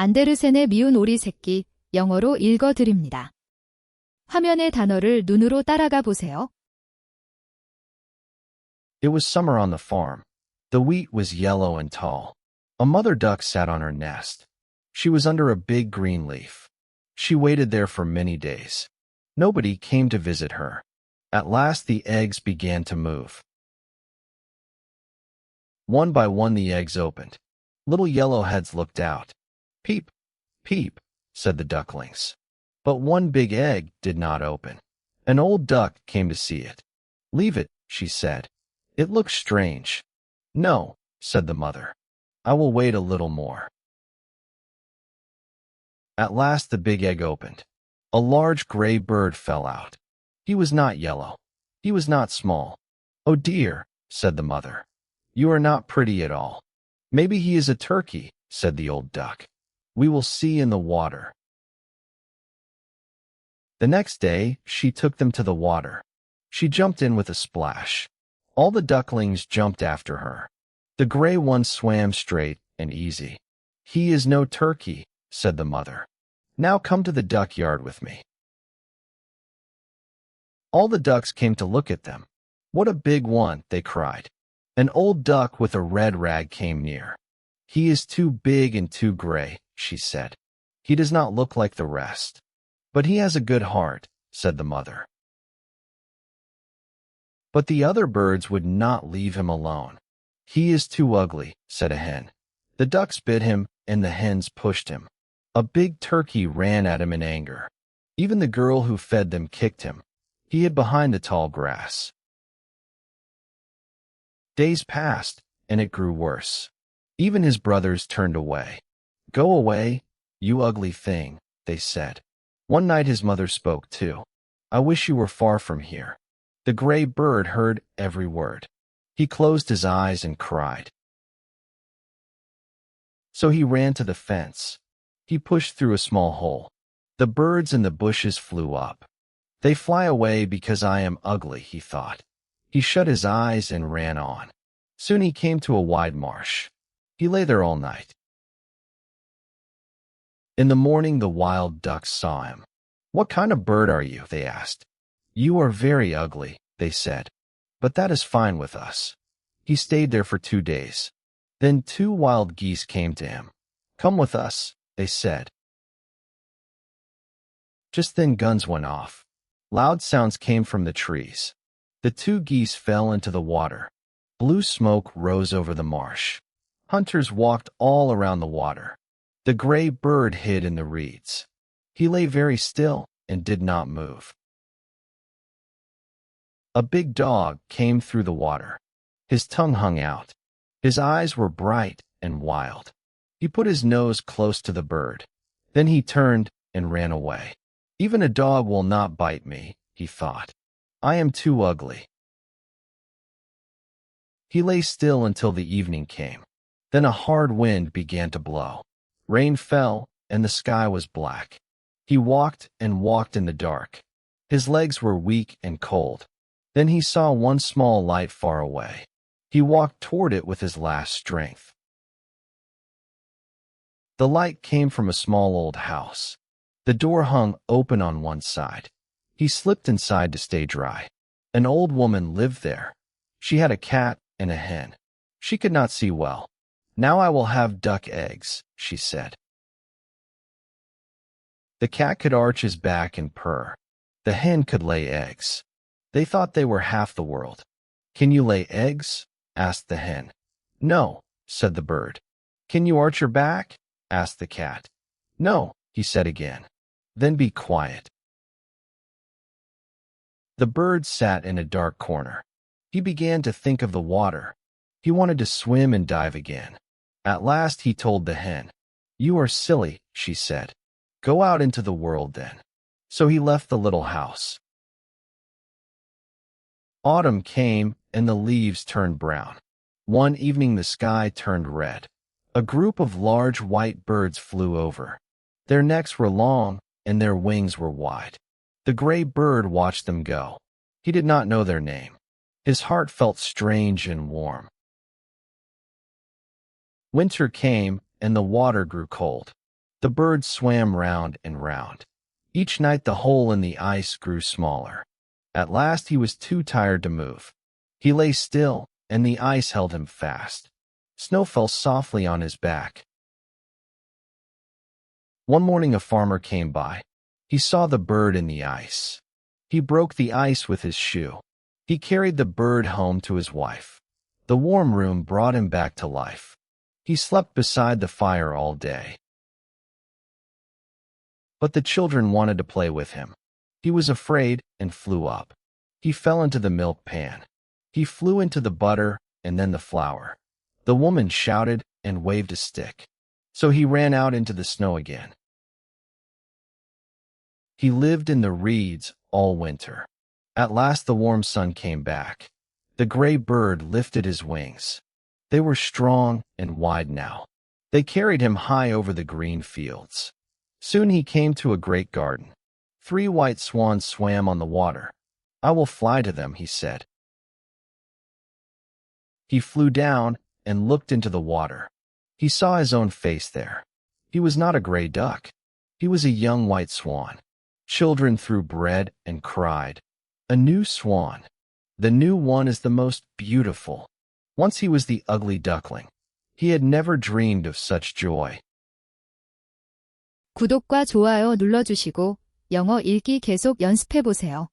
안데르센의 미운 오리 새끼, 영어로 읽어드립니다. 화면의 단어를 눈으로 따라가 보세요. It was summer on the farm. The wheat was yellow and tall. A mother duck sat on her nest. She was under a big green leaf. She waited there for many days. Nobody came to visit her. At last the eggs began to move. One by one the eggs opened. Little yellow heads looked out. Peep, peep, said the ducklings. But one big egg did not open. An old duck came to see it. Leave it, she said. It looks strange. No, said the mother. I will wait a little more. At last the big egg opened. A large gray bird fell out. He was not yellow. He was not small. Oh dear, said the mother. You are not pretty at all. Maybe he is a turkey, said the old duck. We will see in the water. The next day, she took them to the water. She jumped in with a splash. All the ducklings jumped after her. The gray one swam straight and easy. He is no turkey, said the mother. Now come to the duck yard with me. All the ducks came to look at them. What a big one, they cried. An old duck with a red rag came near. He is too big and too gray, she said. He does not look like the rest. But he has a good heart, said the mother. But the other birds would not leave him alone. He is too ugly, said a hen. The ducks bit him, and the hens pushed him. A big turkey ran at him in anger. Even the girl who fed them kicked him. He hid behind the tall grass. Days passed, and it grew worse. Even his brothers turned away. Go away, you ugly thing, they said. One night his mother spoke too. I wish you were far from here. The gray bird heard every word. He closed his eyes and cried. So he ran to the fence. He pushed through a small hole. The birds in the bushes flew up. They fly away because I am ugly, he thought. He shut his eyes and ran on. Soon he came to a wide marsh. He lay there all night. In the morning the wild ducks saw him. What kind of bird are you? They asked. You are very ugly, they said. But that is fine with us. He stayed there for 2 days. Then 2 wild geese came to him. Come with us, they said. Just then guns went off. Loud sounds came from the trees. The 2 geese fell into the water. Blue smoke rose over the marsh. Hunters walked all around the water. The gray bird hid in the reeds. He lay very still and did not move. A big dog came through the water. His tongue hung out. His eyes were bright and wild. He put his nose close to the bird. Then he turned and ran away. Even a dog will not bite me, he thought. I am too ugly. He lay still until the evening came. Then a hard wind began to blow. Rain fell, and the sky was black. He walked and walked in the dark. His legs were weak and cold. Then he saw one small light far away. He walked toward it with his last strength. The light came from a small old house. The door hung open on one side. He slipped inside to stay dry. An old woman lived there. She had a cat and a hen. She could not see well. Now I will have duck eggs, she said. The cat could arch his back and purr. The hen could lay eggs. They thought they were half the world. Can you lay eggs? Asked the hen. No, said the bird. Can you arch your back? Asked the cat. No, he said again. Then be quiet. The bird sat in a dark corner. He began to think of the water. He wanted to swim and dive again. At last he told the hen. You are silly, she said. Go out into the world then. So he left the little house. Autumn came, and the leaves turned brown. One evening the sky turned red. A group of large white birds flew over. Their necks were long, and their wings were wide. The gray bird watched them go. He did not know their name. His heart felt strange and warm. Winter came, and the water grew cold. The bird swam round and round. Each night the hole in the ice grew smaller. At last he was too tired to move. He lay still, and the ice held him fast. Snow fell softly on his back. One morning a farmer came by. He saw the bird in the ice. He broke the ice with his shoe. He carried the bird home to his wife. The warm room brought him back to life. He slept beside the fire all day. But the children wanted to play with him. He was afraid and flew up. He fell into the milk pan. He flew into the butter and then the flour. The woman shouted and waved a stick. So he ran out into the snow again. He lived in the reeds all winter. At last the warm sun came back. The gray bird lifted his wings. They were strong and wide now. They carried him high over the green fields. Soon he came to a great garden. 3 white swans swam on the water. I will fly to them, he said. He flew down and looked into the water. He saw his own face there. He was not a gray duck. He was a young white swan. Children threw bread and cried, "A new swan. The new one is the most beautiful." Once he was the ugly duckling. He had never dreamed of such joy. 구독과 좋아요 눌러주시고 영어 읽기 계속 연습해보세요.